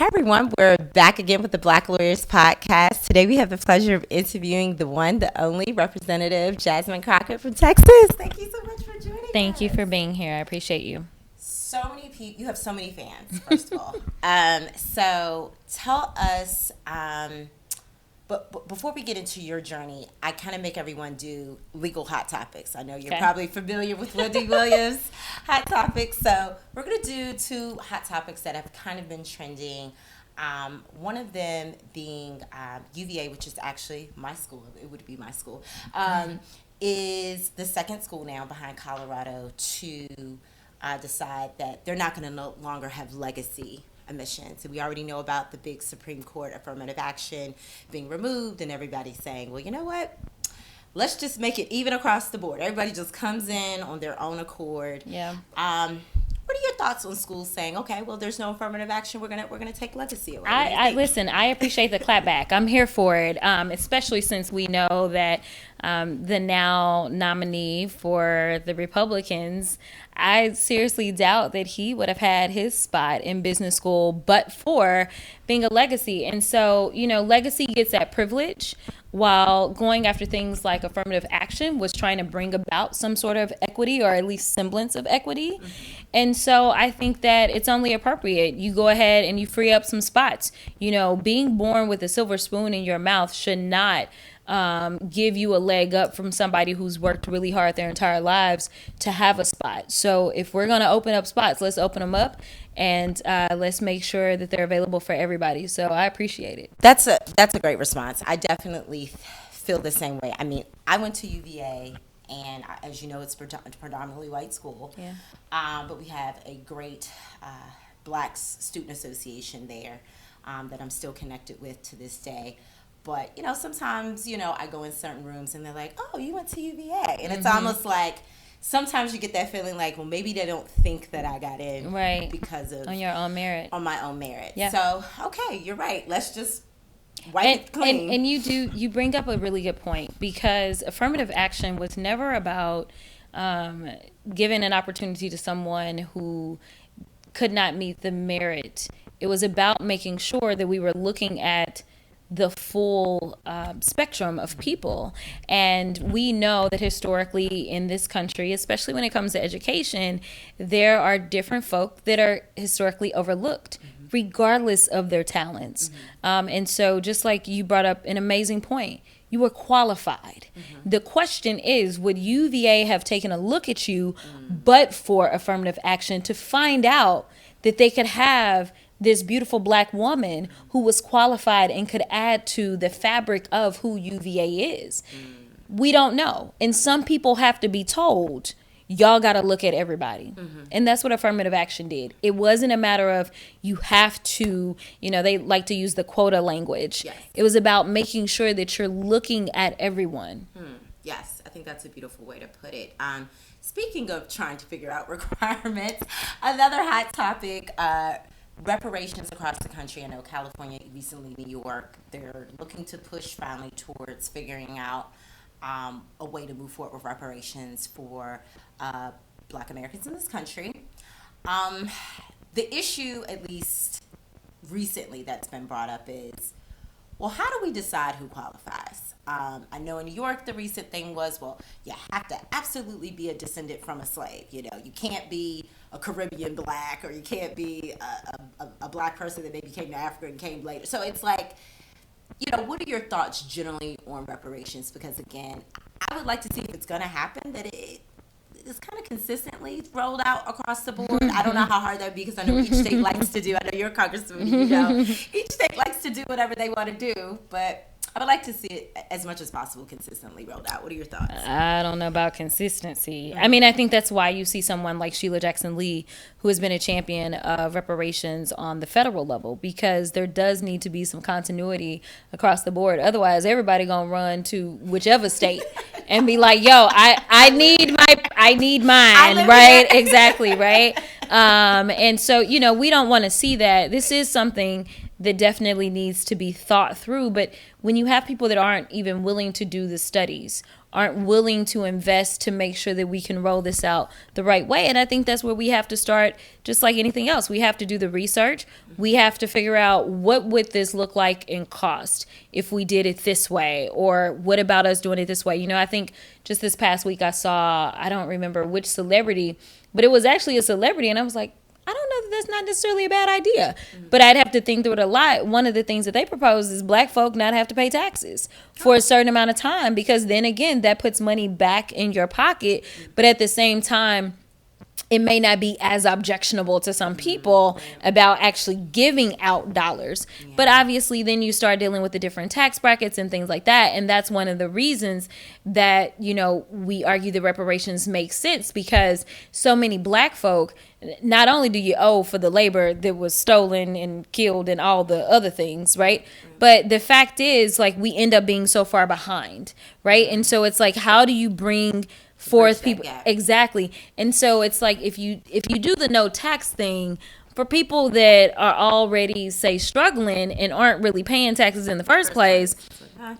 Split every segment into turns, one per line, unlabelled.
Hi, everyone. We're back again with the Black Lawyers Podcast. Today we have the pleasure of interviewing the one, the only Representative Jasmine Crockett from Texas. Thank you so much for joining us.
Thank you for being here. I appreciate you.
So many people, you have so many fans, first of all. So tell us, but before we get into your journey, I kind of make everyone do legal hot topics. I know you're probably familiar with Wendy Williams' hot topics. So we're going to do two hot topics that have kind of been trending. One of them being UVA, which is actually my school. It would be my school. Is the second school now behind Colorado to decide that they're not going to no longer have legacy admissions. And we already know about the big Supreme Court affirmative action being removed, and everybody's saying, well, you know what? Let's just make it even across the board. Everybody just comes in on their own accord. Yeah. What are your thoughts on schools saying, okay, well, there's no affirmative action, we're gonna take legacy away?
Listen, I appreciate the clapback. I'm here for it, especially since we know that the now nominee for the Republicans, I seriously doubt that he would have had his spot in business school but for being a legacy. And so, legacy gets that privilege, while going after things like affirmative action was trying to bring about some sort of equity, or at least semblance of equity. Mm-hmm. And so I think that it's only appropriate. You go ahead and you free up some spots. Being born with a silver spoon in your mouth should not give you a leg up from somebody who's worked really hard their entire lives to have a spot. So if we're going to open up spots, let's open them up, and let's make sure that they're available for everybody. So I appreciate it.
That's a great response. I definitely feel the same way. I mean, I went to UVA, and as you know, it's predominantly white school. Yeah. But we have a great Black Student Association there that I'm still connected with to this day. But, sometimes, I go in certain rooms and they're like, oh, you went to UVA. And it's almost like sometimes you get that feeling like, well, maybe they don't think that I got in because of...
On your own merit.
On my own merit. Yeah. So, okay, you're right. Let's just wipe it clean.
And you bring up a really good point, because affirmative action was never about giving an opportunity to someone who could not meet the merit. It was about making sure that we were looking at the full spectrum of people. And we know that historically in this country, especially when it comes to education, there are different folk that are historically overlooked, regardless of their talents. And so just like you brought up an amazing point, you were qualified. The question is, would UVA have taken a look at you but for affirmative action to find out that they could have this beautiful Black woman who was qualified and could add to the fabric of who UVA is? We don't know. And some people have to be told, y'all got to look at everybody. And that's what affirmative action did. It wasn't a matter of you have to, they like to use the quota language. Yes. It was about making sure that you're looking at everyone.
Yes, I think that's a beautiful way to put it. Speaking of trying to figure out requirements, another hot topic, reparations across the country. I know California, recently New York, they're looking to push finally towards figuring out a way to move forward with reparations for Black Americans in this country. The issue, at least recently, that's been brought up is, well, how do we decide who qualifies? I know in New York, the recent thing was, well, you have to absolutely be a descendant from a slave. You can't be a Caribbean Black, or you can't be a Black person that maybe came to Africa and came later. So it's like, what are your thoughts generally on reparations? Because again, I would like to see if it's going to happen, that it's kind of consistently rolled out across the board. I don't know how hard that would be, because I know each state likes to do, I know you're a congresswoman, each state likes to do whatever they want to do, but I would like to see it as much as possible consistently rolled out. What are your thoughts?
I don't know about consistency. I mean, I think that's why you see someone like Sheila Jackson Lee, who has been a champion of reparations on the federal level, because there does need to be some continuity across the board. Otherwise, everybody gonna run to whichever state and be like, "Yo, I need mine," right? Exactly, right. And so we don't want to see that. This is something that definitely needs to be thought through. But when you have people that aren't even willing to do the studies, aren't willing to invest to make sure that we can roll this out the right way. And I think that's where we have to start, just like anything else. We have to do the research. We have to figure out what would this look like in cost if we did it this way, or what about us doing it this way? You know, I think just this past week I saw, I don't remember which celebrity, but it was actually a celebrity, and I was like, I don't know that that's not necessarily a bad idea, but I'd have to think through it a lot. One of the things that they propose is black folk not have to pay taxes for a certain amount of time, because then again, that puts money back in your pocket. But at the same time, it may not be as objectionable to some people about actually giving out dollars. Yeah. But obviously then you start dealing with the different tax brackets and things like that. And that's one of the reasons that, you know, we argue the reparations make sense, because so many black folk, not only do you owe for the labor that was stolen and killed and all the other things, right? But the fact is, like, we end up being so far behind, right? And so it's like, how do you bring forth people? Exactly. And so it's like, if you do the no tax thing for people that are already, say, struggling and aren't really paying taxes in the first place,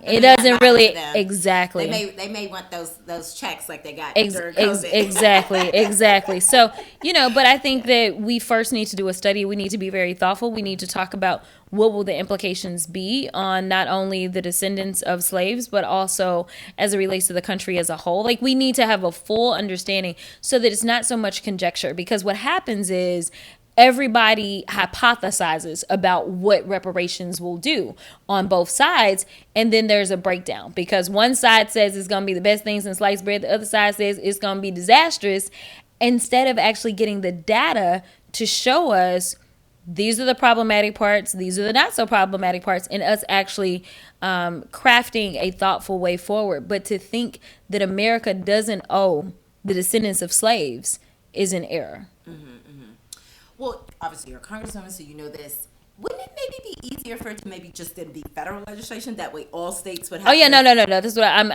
it doesn't really, exactly.
They may want those checks like they got during COVID.
Exactly. So, you know, but I think that we first need to do a study. We need to be very thoughtful. We need to talk about what will the implications be on not only the descendants of slaves, but also as it relates to the country as a whole. Like, we need to have a full understanding so that it's not so much conjecture, because what happens is everybody hypothesizes about what reparations will do on both sides, and then there's a breakdown, because one side says it's going to be the best thing since sliced bread, the other side says it's going to be disastrous, instead of actually getting the data to show us these are the problematic parts, these are the not so problematic parts, and us actually crafting a thoughtful way forward. But to think that America doesn't owe the descendants of slaves is an error.
Well, obviously you're a congresswoman, so you know this. Wouldn't it maybe be easier for it to maybe just then be federal legislation? That way all states would have
No. This is what I'm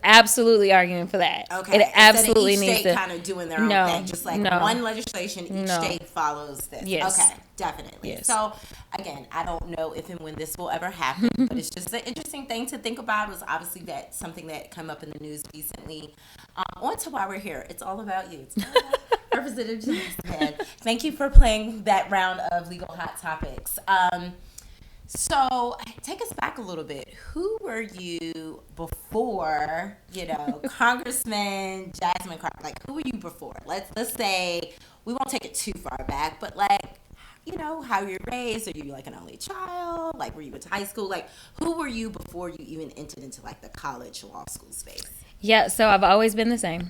absolutely arguing for that.
Okay.
It absolutely needs
state kind of doing their own thing. Just like one legislation, each state follows this.
Yes.
Okay, definitely. Yes. So, again, I don't know if and when this will ever happen, but it's just an interesting thing to think about. It was obviously that something that came up in the news recently. On to why we're here. It's all about you. It's all about Representative Jasmine. Thank you for playing that round of legal hot topics. So take us back a little bit. Who were you before, Congressman Jasmine Crockett? Like, who were you before? Let's say, we won't take it too far back, but how you were raised. Are you like an only child? Like, were you into high school? Like, who were you before you even entered into like the college law school space?
Yeah, so I've always been the same.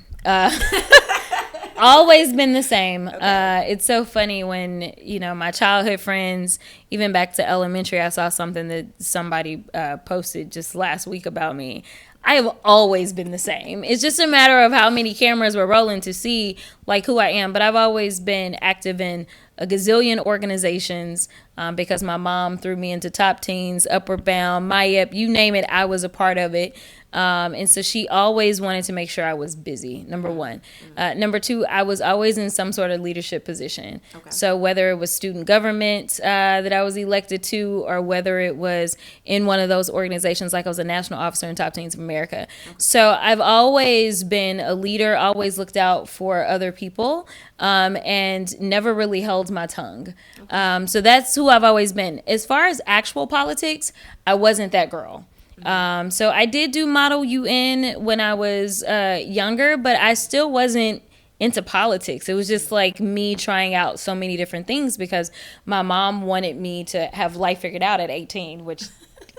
Always been the same. Okay. It's so funny when, my childhood friends, even back to elementary, I saw something that somebody posted just last week about me. I have always been the same. It's just a matter of how many cameras were rolling to see like who I am. But I've always been active in a gazillion organizations because my mom threw me into Top Teens, Upward Bound, MyUp, you name it, I was a part of it. And so she always wanted to make sure I was busy, number one. Number two, I was always in some sort of leadership position. Okay. So whether it was student government that I was elected to, or whether it was in one of those organizations, like I was a national officer in Top Teens of America. Okay. So I've always been a leader, always looked out for other people, and never really held my tongue. Okay. So that's who I've always been. As far as actual politics, I wasn't that girl. So I did do Model UN when I was younger, but I still wasn't into politics. It was just like me trying out so many different things because my mom wanted me to have life figured out at 18, which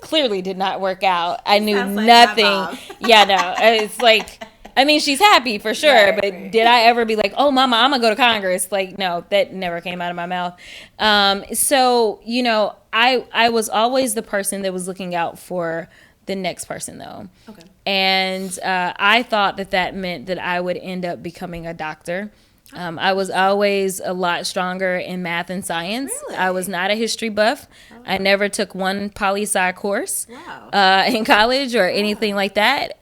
clearly did not work out. I knew nothing. Yeah, no, it's like, I mean, she's happy for sure, right, but right. Did I ever be like, oh, mama, I'm gonna go to Congress? Like, no, that never came out of my mouth. So, I was always the person that was looking out for the next person, though. Okay. And I thought that meant that I would end up becoming a doctor. I was always a lot stronger in math and science. Really? I was not a history buff. Oh. I never took one poli-sci course in college or anything like that.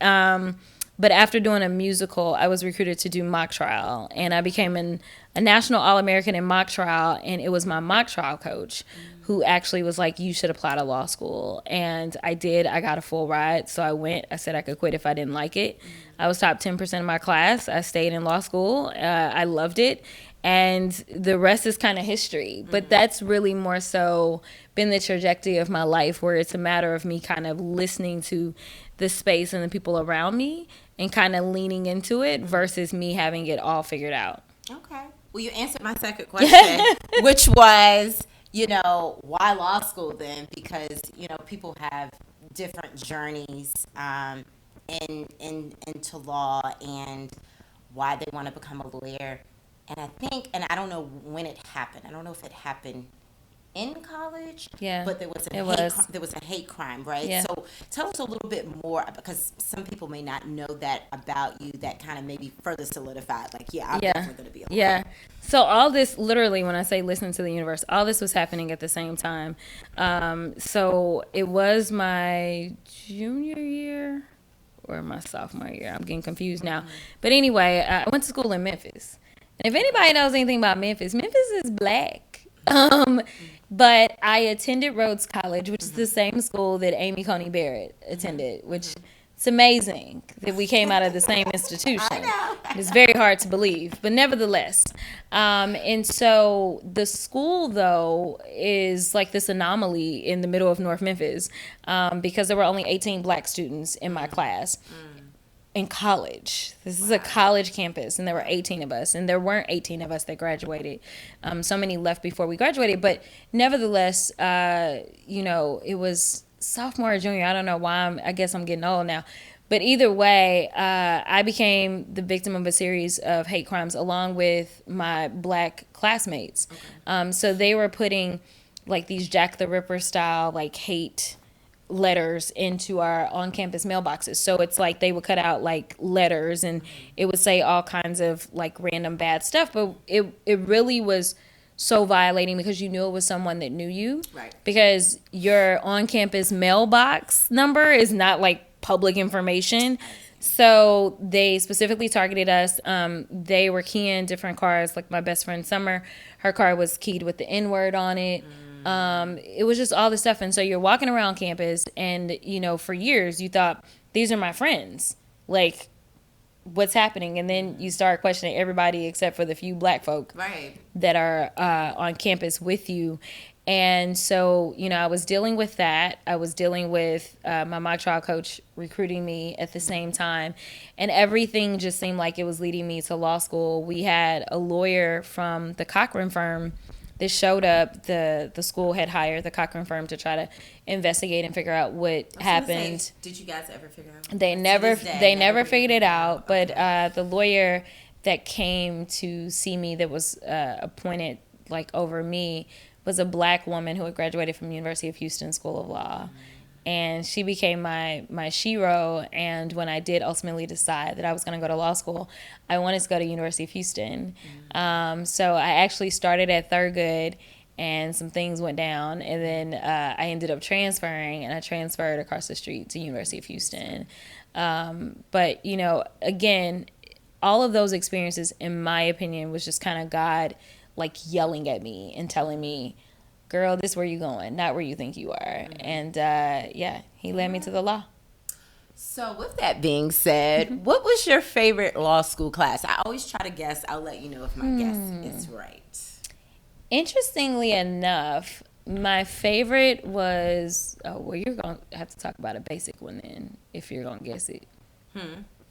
But after doing a musical, I was recruited to do mock trial, and I became a national All-American in mock trial, and it was my mock trial coach who actually was like, you should apply to law school. And I did. I got a full ride. So I went. I said I could quit if I didn't like it. I was top 10% of my class. I stayed in law school. I loved it. And the rest is kind of history. But that's really more so been the trajectory of my life, where it's a matter of me kind of listening to the space and the people around me and kind of leaning into it versus me having it all figured out.
Okay. Well, you answered my second question, which was, why law school then? Because, people have different journeys into law and why they want to become a lawyer. And I think, and I don't know when it happened. I don't know if it happened in college.
Yeah,
but there was a hate crime, right?
Yeah.
So tell us a little bit more, because some people may not know that about you, that kind of maybe further solidified, like, I'm definitely going to be a lawyer.
Yeah. So all this, literally, when I say listen to the universe, all this was happening at the same time. So it was my junior year or my sophomore year. I'm getting confused now. But anyway, I went to school in Memphis. And if anybody knows anything about Memphis, Memphis is black. But I attended Rhodes College, which is the same school that Amy Coney Barrett attended, which it's amazing that we came out of the same institution.
I know.
It's very hard to believe, but nevertheless. And so the school, though, is like this anomaly in the middle of North Memphis, because there were only 18 black students in my class. In college. This is a college campus, and there were 18 of us, and there weren't 18 of us that graduated. So many left before we graduated, but nevertheless, it was sophomore or junior. I don't know why. I guess I'm getting old now. But either way, I became the victim of a series of hate crimes along with my black classmates. Okay. So they were putting like these Jack the Ripper style like hate letters into our on-campus mailboxes. So it's like they would cut out like letters, and it would say all kinds of like random bad stuff, but it really was so violating because you knew it was someone that knew you.
Right. Because
your on-campus mailbox number is not like public information. So they specifically targeted us. They were keying different cars. Like my best friend Summer, her car was keyed with the N-word on it. It was just all this stuff. And so you're walking around campus and, for years you thought, these are my friends. Like, what's happening? And then you start questioning everybody except for the few black folk that are on campus with you. And so, I was dealing with that. I was dealing with my mock trial coach recruiting me at the same time. And everything just seemed like it was leading me to law school. We had a lawyer from the Cochran firm that showed up. The school had hired the Cochran firm to try to investigate and figure out what happened.
Did you guys ever figure out?
They never figured it out. But the lawyer that came to see me, that was appointed like over me, was a black woman who had graduated from the University of Houston School of Law. And she became my shero. And when I did ultimately decide that I was going to go to law school, I wanted to go to University of Houston. So I actually started at Thurgood, and some things went down. And then I ended up transferring, and I transferred across the street to University of Houston. But, again, all of those experiences, in my opinion, was just kind of God, like, yelling at me and telling me, girl, this is where you're going, not where you think you are. And he led me to the law.
So with that being said, what was your favorite law school class? I always try to guess. I'll let you know if my guess is right.
Interestingly enough, my favorite was, you're going to have to talk about a basic one then, if you're going to guess it.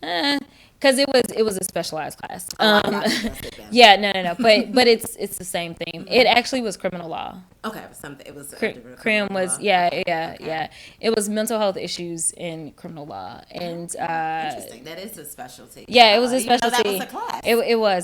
Because it was a specialized class. No. But it's the same thing. It actually was criminal law.
Okay, it was
crim was law. Yeah. It was mental health issues in criminal law, and
interesting. That is a specialty.
Yeah, it was a specialty.
That was a class.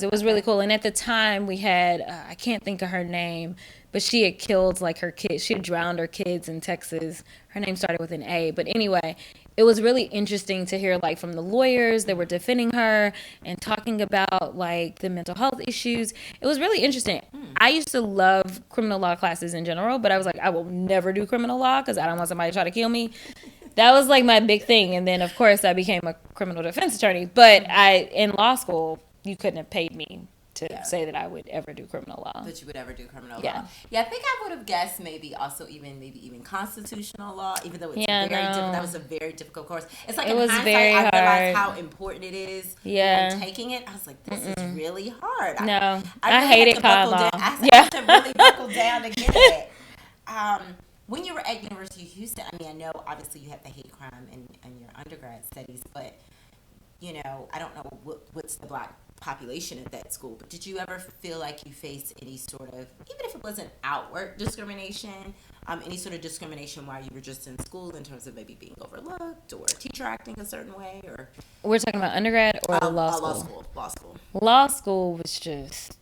It was really cool. And at the time we had I can't think of her name, but she had killed like her kids. She had drowned her kids in Texas. Her name started with an A. But anyway, it was really interesting to hear like from the lawyers that were defending her and talking about like the mental health issues. It was really interesting. I used to love criminal law classes in general, but I was like, I will never do criminal law because I don't want somebody to try to kill me. That was like my big thing. And then of course I became a criminal defense attorney. But in law school, you couldn't have paid me to say that I would ever do criminal law.
That you would ever do criminal law. Yeah, I think I would have guessed maybe even constitutional law, even though it's very difficult. That was a very difficult course. It's like, in hindsight, I realized how important it is. When taking it, I was like, this is really hard.
No,
I really
hated con law.
I had to really buckle down to get it. When you were at University of Houston, I mean, I know obviously you had the hate crime in your undergrad studies, but, you know, I don't know what's the Black population at that school, but did you ever feel like you faced any sort of, even if it wasn't outward discrimination, any sort of discrimination while you were just in school in terms of maybe being overlooked or a teacher acting a certain way? Or
we're talking about undergrad or law school? Law school was just...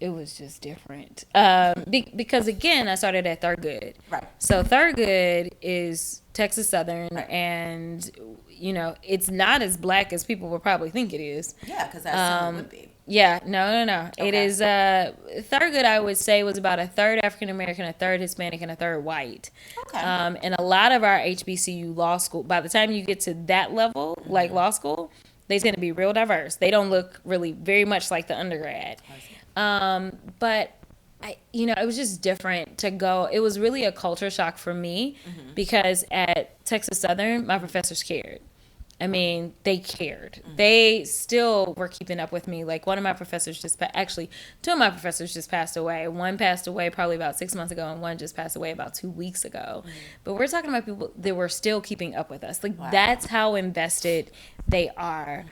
It was just different because, again, I started at Thurgood.
Right.
So Thurgood is Texas Southern, and, you know, it's not as Black as people would probably think it is.
Yeah, because that's it would be.
Yeah, no. Okay. It is, Thurgood, I would say, was about a third African-American, a third Hispanic, and a third white.
Okay.
And a lot of our HBCU law school, by the time you get to that level, like law school, they tend to be real diverse. They don't look really very much like the undergrad. But it was just different to go. It was really a culture shock for me because at Texas Southern, my professors cared. I mean, they cared. They still were keeping up with me. Like, one of my professors two of my professors just passed away. One passed away probably about 6 months ago, and one just passed away about 2 weeks ago. But we're talking about people that were still keeping up with us. Like, that's how invested they are.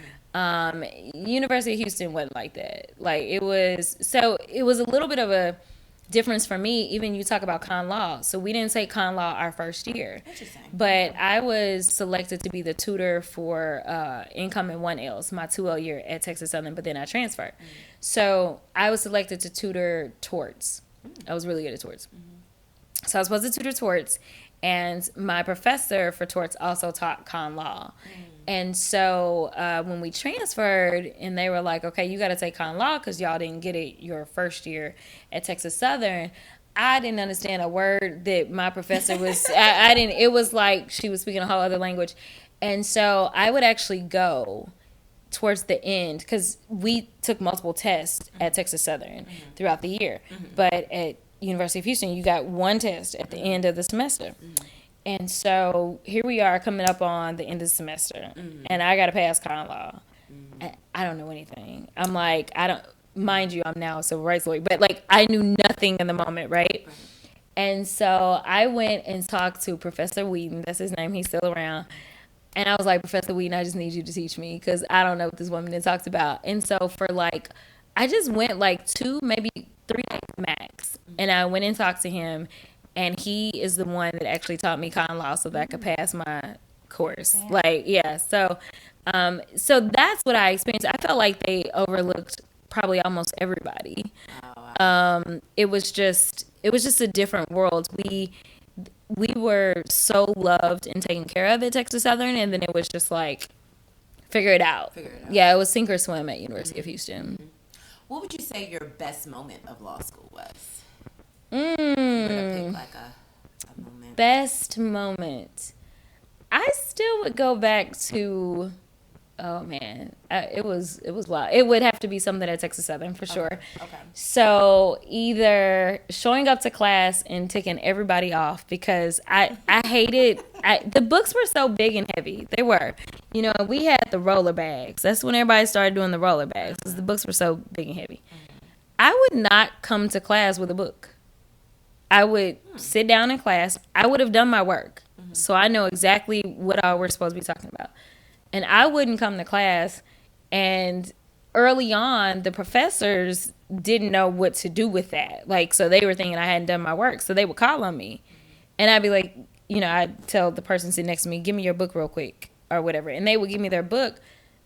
University of Houston wasn't like that. Like, it was a little bit of a difference for me. Even you talk about con law. So we didn't take con law our first year.
Interesting.
But I was selected to be the tutor for income and 1Ls, my 2L year at Texas Southern, but then I transferred. So I was selected to tutor torts. I was really good at torts. So I was supposed to tutor torts, and my professor for torts also taught con law. And so when we transferred and they were like, okay, you got to take con law because y'all didn't get it your first year at Texas Southern, I didn't understand a word that my professor was, I didn't, it was like she was speaking a whole other language. And so I would actually go towards the end because we took multiple tests at Texas Southern throughout the year. But at University of Houston, you got one test at the end of the semester. And so here we are coming up on the end of the semester, and I got to pass con law. I don't know anything. I'm like, mind you, I'm now a civil rights lawyer, but like I knew nothing in the moment, right? And so I went and talked to Professor Wheaton. That's his name. He's still around. And I was like, Professor Wheaton, I just need you to teach me because I don't know what this woman talks about. And so I just went like 2, maybe 3 days max. And I went and talked to him. And he is the one that actually taught me con law so that I could pass my course. Damn. Like, yeah. So that's what I experienced. I felt like they overlooked probably almost everybody. Oh, wow. It was just a different world. We were so loved and taken care of at Texas Southern, and then it was just like, figure it out. Yeah, it was sink or swim at University of Houston.
What would you say your best moment of law school was? Pick like a moment.
Best moment. I still would go back to, oh man, it was wild. It would have to be something at Texas Southern for sure.
Okay.
So either showing up to class and taking everybody off because I hated, the books were so big and heavy. They were. You know, we had the roller bags. That's when everybody started doing the roller bags because the books were so big and heavy. I would not come to class with a book. I would sit down in class. I would have done my work. So I know exactly what all we're supposed to be talking about. And I wouldn't come to class. And early on, the professors didn't know what to do with that. Like, so they were thinking I hadn't done my work. So they would call on me. And I'd be like, I'd tell the person sitting next to me, give me your book real quick or whatever. And they would give me their book.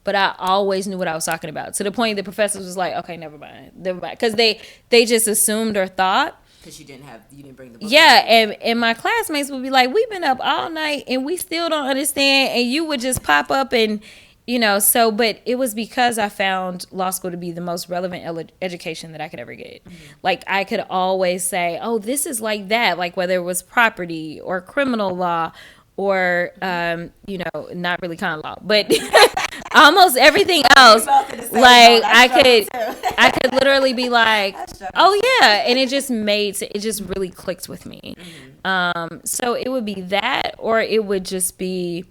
But I always knew what I was talking about. To the point the professors was like, okay, never mind. Because they just assumed or thought.
Because you didn't bring the book.
Yeah, and my classmates would be like, we've been up all night and we still don't understand. And you would just pop up and, but it was because I found law school to be the most relevant education that I could ever get. Like, I could always say, oh, this is like that. Like, whether it was property or criminal law or, not really con law, but almost everything else, like I could literally be like, oh yeah, and it just really clicked with me. So it would be that, or it would just be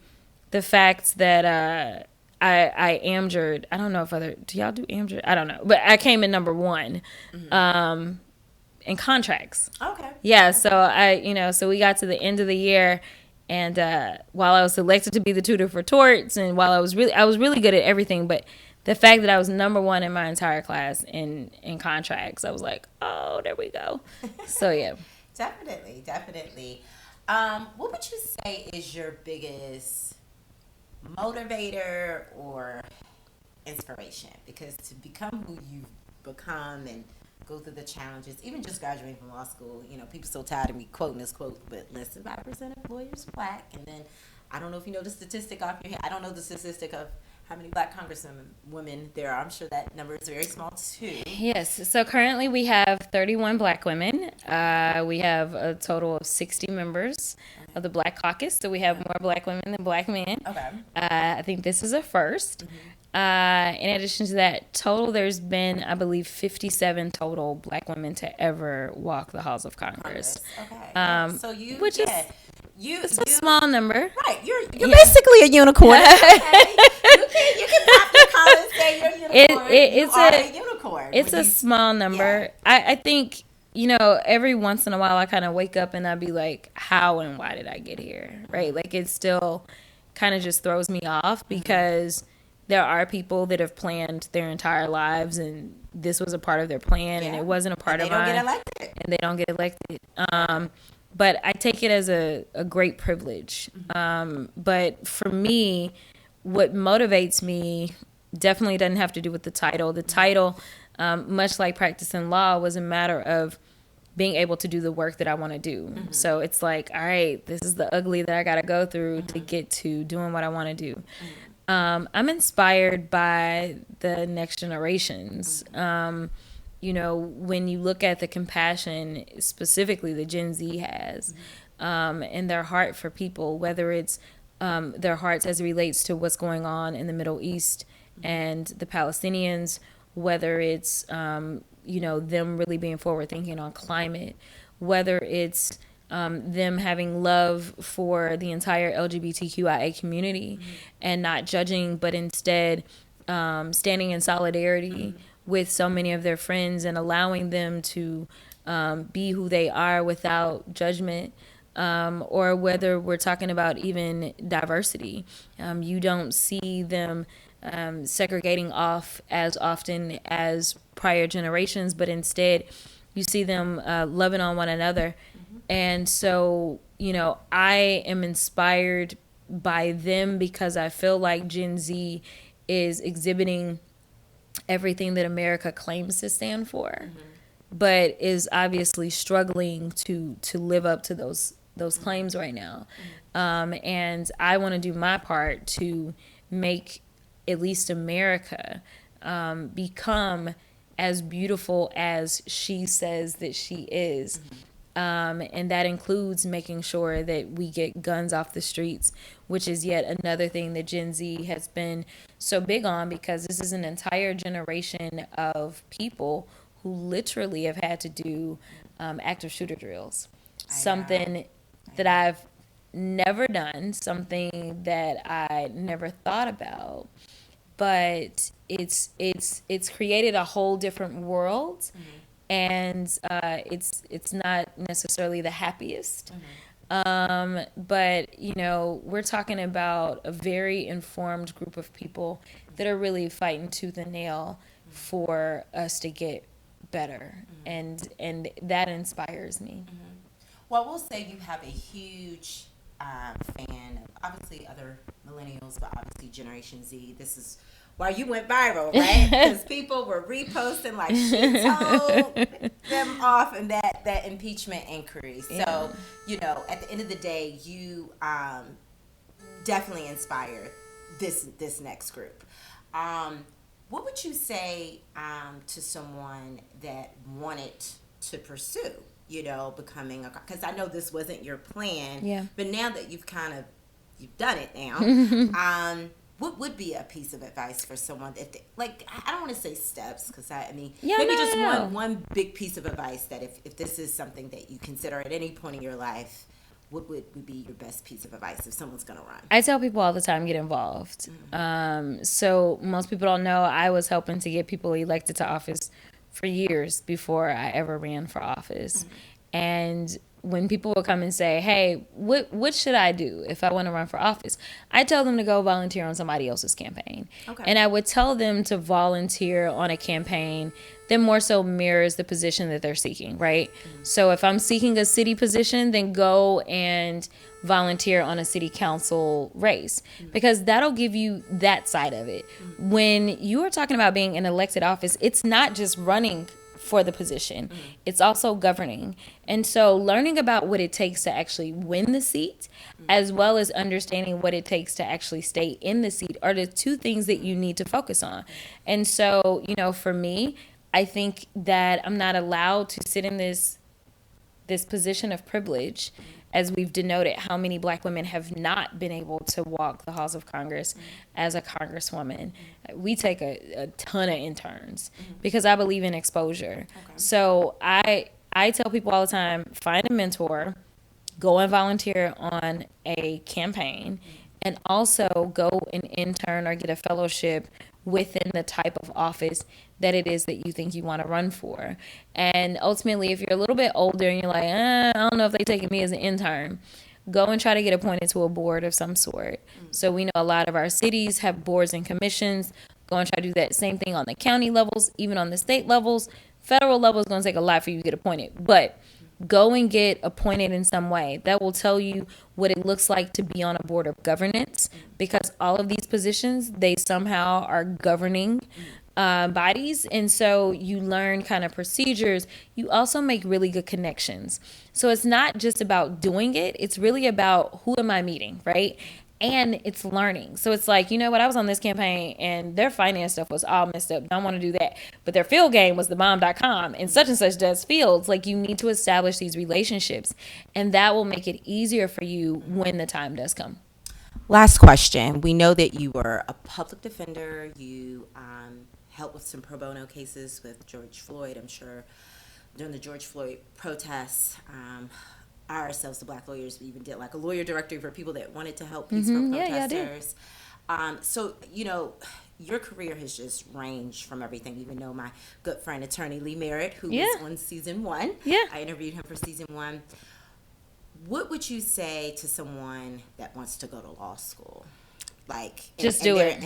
the fact that I Amjured. I don't know if do y'all do Amjured? I don't know, but I came in number 1 in contracts.
Okay.
Yeah, so so we got to the end of the year, and while I was selected to be the tutor for torts, and while I was really good at everything, but the fact that I was number 1 in my entire class in contracts, I was like, oh, there we go. So yeah.
Definitely. What would you say is your biggest motivator or inspiration? Because to become who you've become and go through the challenges, even just graduating from law school, people so tired of me quoting this quote, but less than 5% of lawyers are black. And then I don't know if you know the statistic off your head. I don't know the statistic of how many black congresswomen there are. I'm sure that number is very small too.
Yes. So currently we have 31 black women. We have a total of 60 members of the Black Caucus. So we have more black women than black men.
Okay.
I think this is a first. In addition to that, there's been, I believe, 57 total black women to ever walk the halls of Congress.
Okay. So
it's a small number.
Right. You're basically a unicorn. Okay. You can pop your collar and say you're a unicorn. A unicorn.
It's a small number. Yeah. I think, every once in a while I kind of wake up and I'd be like, how and why did I get here? Right? Like, it still kind of just throws me off because there are people that have planned their entire lives and this was a part of their plan and it wasn't a part of mine. And they don't get elected. But I take it as a great privilege. But for me, what motivates me definitely doesn't have to do with the title. The title, much like practicing law, was a matter of being able to do the work that I want to do. So it's like, all right, this is the ugly that I got to go through to get to doing what I want to do. I'm inspired by the next generations. When you look at the compassion specifically that Gen Z has, and their heart for people, whether it's their hearts as it relates to what's going on in the Middle East and the Palestinians, whether it's, them really being forward thinking on climate, whether it's them having love for the entire LGBTQIA community and not judging, but instead standing in solidarity with so many of their friends and allowing them to be who they are without judgment, or whether we're talking about even diversity. You don't see them segregating off as often as prior generations, but instead you see them loving on one another. And so, I am inspired by them because I feel like Gen Z is exhibiting everything that America claims to stand for, but is obviously struggling to live up to those claims right now. And I want to do my part to make at least America become as beautiful as she says that she is. And that includes making sure that we get guns off the streets, which is yet another thing that Gen Z has been so big on, because this is an entire generation of people who literally have had to do active shooter drills. Something that I've never done, something that I never thought about, but it's created a whole different world. And it's not necessarily the happiest. But, we're talking about a very informed group of people that are really fighting tooth and nail for us to get better. And that inspires me.
Well, we'll say you have a huge fan of obviously other millennials, but obviously Generation Z. This is why you went viral, right? Because people were reposting like she told them off in that impeachment inquiry. So, at the end of the day, you definitely inspired this next group. What would you say to someone that wanted to pursue, becoming because I know this wasn't your plan, but now that you've done it now, what would be a piece of advice for someone if they, like, I don't want to say steps, because I mean,
Yeah,
maybe
no,
just
no.
one big piece of advice that if this is something that you consider at any point in your life, what would be your best piece of advice if someone's going to run?
I tell people all the time, get involved. So most people don't know I was helping to get people elected to office for years before I ever ran for office. And when people will come and say, hey, what should I do if I want to run for office? I tell them to go volunteer on somebody else's campaign.
Okay.
And I would tell them to volunteer on a campaign that more so mirrors the position that they're seeking, right? So if I'm seeking a city position, then go and volunteer on a city council race, because that'll give you that side of it. When you are talking about being in elected office, it's not just running for the position, it's also governing. And so learning about what it takes to actually win the seat, as well as understanding what it takes to actually stay in the seat, are the two things that you need to focus on. And so, for me, I think that I'm not allowed to sit in this position of privilege, as we've denoted how many Black women have not been able to walk the halls of Congress as a Congresswoman. We take a ton of interns because I believe in exposure. Okay. So I tell people all the time, find a mentor, go and volunteer on a campaign, and also go and intern or get a fellowship within the type of office that it is that you think you want to run for. And ultimately, if you're a little bit older and you're like, I don't know if they taking me as an intern, go and try to get appointed to a board of some sort. So we know a lot of our cities have boards and commissions. Go and try to do that same thing on the county levels, even on the state levels. Federal level is going to take a lot for you to get appointed, but go and get appointed in some way. That will tell you what it looks like to be on a board of governance, because all of these positions, they somehow are governing bodies. And so you learn kind of procedures. You also make really good connections. So it's not just about doing it. It's really about who am I meeting, right? And it's learning. So it's like, I was on this campaign and their finance stuff was all messed up. Don't want to do that. But their field game was thebomb.com and such does fields. Like, you need to establish these relationships, and that will make it easier for you when the time does come.
Last question. We know that you were a public defender. You helped with some pro bono cases with George Floyd. I'm sure during the George Floyd protests, ourselves, the Black lawyers, we even did like a lawyer directory for people that wanted to help peaceful protesters. So, your career has just ranged from everything. Even though my good friend, attorney Lee Merritt, who was on season 1, I interviewed him for season 1. What would you say to someone that wants to go to law school? Like,
just do it.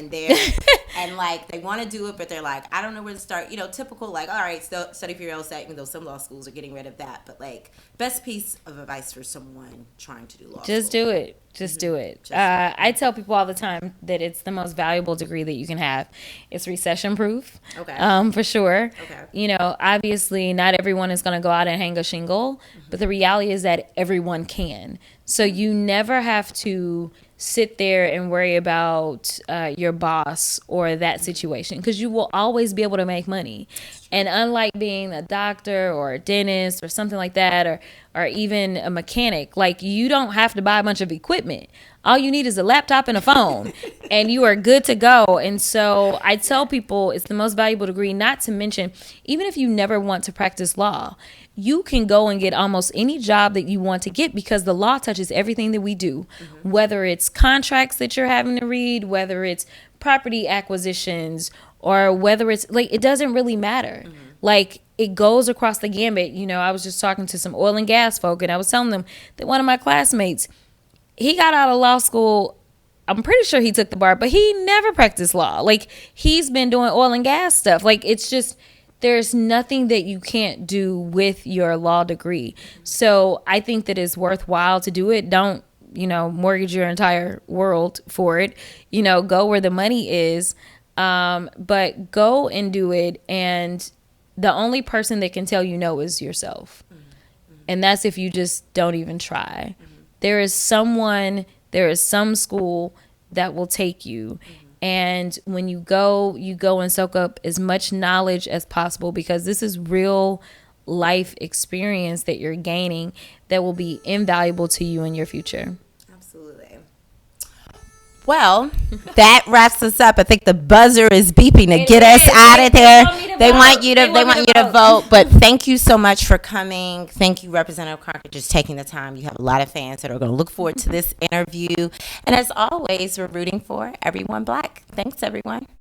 And like, they want to do it, but they're like, I don't know where to start. Typical, like, all right, study for your LSAT, even though some law schools are getting rid of that. But like, best piece of advice for someone trying to do law school.
Just do it. Just do it. I tell people all the time that it's the most valuable degree that you can have. It's recession proof. Okay. For sure. Okay. Obviously not everyone is going to go out and hang a shingle, but the reality is that everyone can. So you never have to sit there and worry about your boss or that situation, because you will always be able to make money. And unlike being a doctor or a dentist or something like that, or even a mechanic, like, you don't have to buy a bunch of equipment. All you need is a laptop and a phone and you are good to go. And so I tell people it's the most valuable degree, not to mention, even if you never want to practice law, you can go and get almost any job that you want to get, because the law touches everything that we do, whether it's contracts that you're having to read, whether it's property acquisitions, or whether it's like, it doesn't really matter. Like, it goes across the gambit. I was just talking to some oil and gas folk, and I was telling them that one of my classmates, he got out of law school. I'm pretty sure he took the bar, but he never practiced law. Like, he's been doing oil and gas stuff. Like, it's just, there's nothing that you can't do with your law degree. So I think that it's worthwhile to do it. Don't, mortgage your entire world for it. Go where the money is. But go and do it. And the only person that can tell you no is yourself. And that's if you just don't even try. There is some school that will take you. And when you go and soak up as much knowledge as possible, because this is real life experience that you're gaining that will be invaluable to you in your future.
Absolutely. Well, that wraps us up. I think the buzzer is beeping to
It
get us
is.
out of there.
They want
They want you to vote. But thank you so much for coming. Thank you, Representative Crockett, just taking the time. You have a lot of fans that are going to look forward to this interview. And as always, we're rooting for everyone Black. Thanks, everyone.